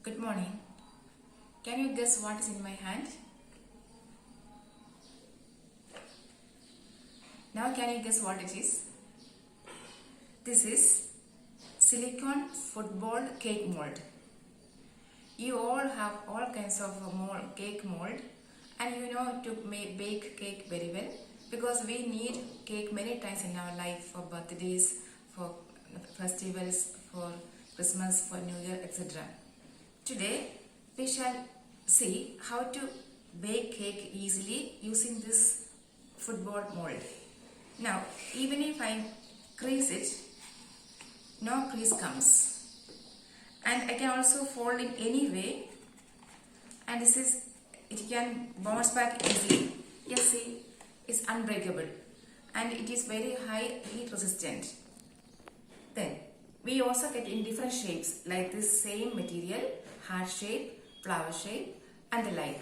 Good morning. Can you guess what is in my hand? Now can you guess what it is? This is silicone football cake mold. You all have all kinds of cake mold, and you know to bake cake very well because we need cake many times in our life for birthdays, for festivals, for Christmas, for New Year, etc. Today we shall see how to bake cake easily using this football mold. Now even if I crease it, no crease comes, and I can also fold in any way, and it can bounce back easily. Yes, see, it's unbreakable and it is very high heat resistant. Then we also get in different shapes like this same material, heart shape, flower shape and the like.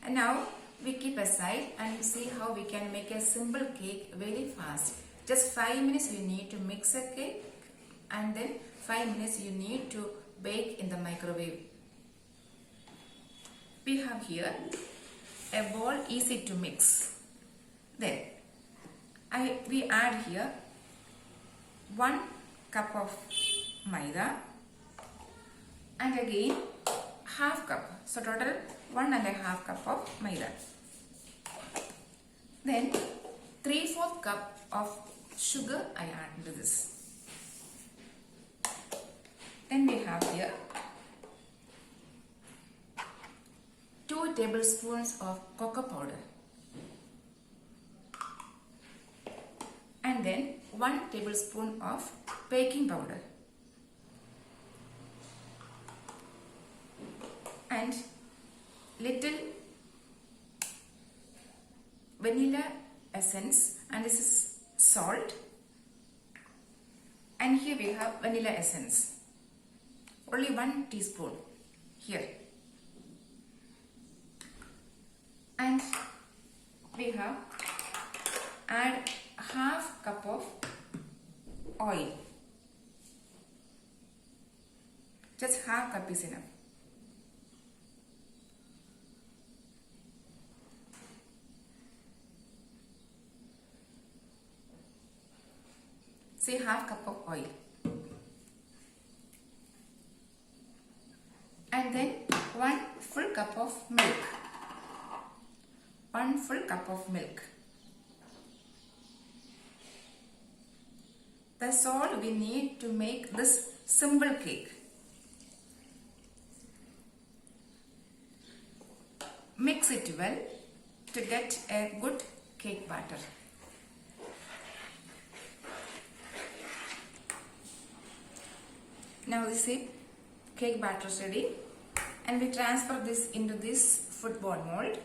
And now we keep aside and see how we can make a simple cake very fast. Just 5 minutes you need to mix a cake, and then 5 minutes you need to bake in the microwave. We have here a bowl easy to mix. Then we add here 1 cup of maida and again half cup. So total 1.5 cup of maida. Then 3/4 cup of sugar I add into this. Then we have here 2 tablespoons of cocoa powder, and then 1 tablespoon of baking powder, and little vanilla essence, and this is salt, and here we have vanilla essence, only 1 teaspoon here, and we have add half cup of oil. Just half cup is enough. Say half cup of oil. And then 1 full cup of milk. 1 full cup of milk. That's all we need to make this simple cake. Mix it well to get a good cake batter. Now this is cake batter ready, and we transfer this into this football mold.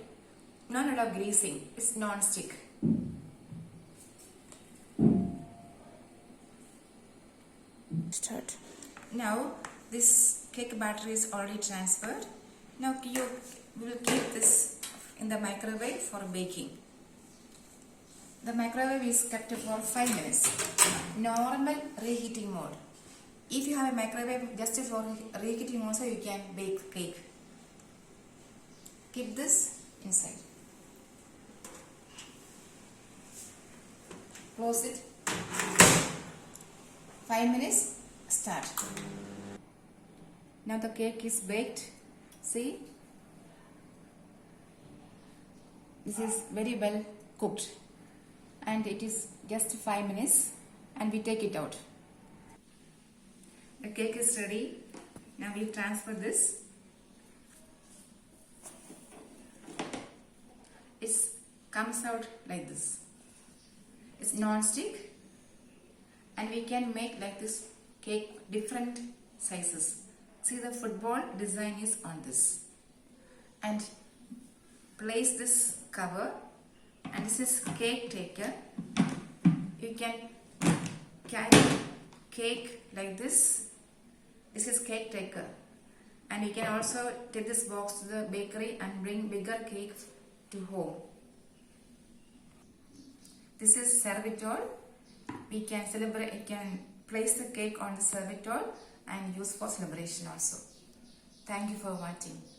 None of greasing, it's non-stick. Start. Now this cake batter is already transferred. Now you will keep this in the microwave for baking. The microwave is kept for 5 minutes. Normal reheating mode. If you have a microwave just for reheating also, you can bake cake. Keep this inside. Close it. 5 minutes, start. Now the cake is baked. See? This is very well cooked. And it is just 5 minutes, and we take it out. The cake is ready. Now we transfer this. It comes out like this. It's non-stick, and we can make like this cake different sizes. See, the football design is on this, and place this cover, and this is cake taker. You can carry cake like this. This is cake taker, and you can also take this box to the bakery and bring bigger cake to home. This is servitol. We can place the cake on the servitol and use for celebration also. Thank you for watching.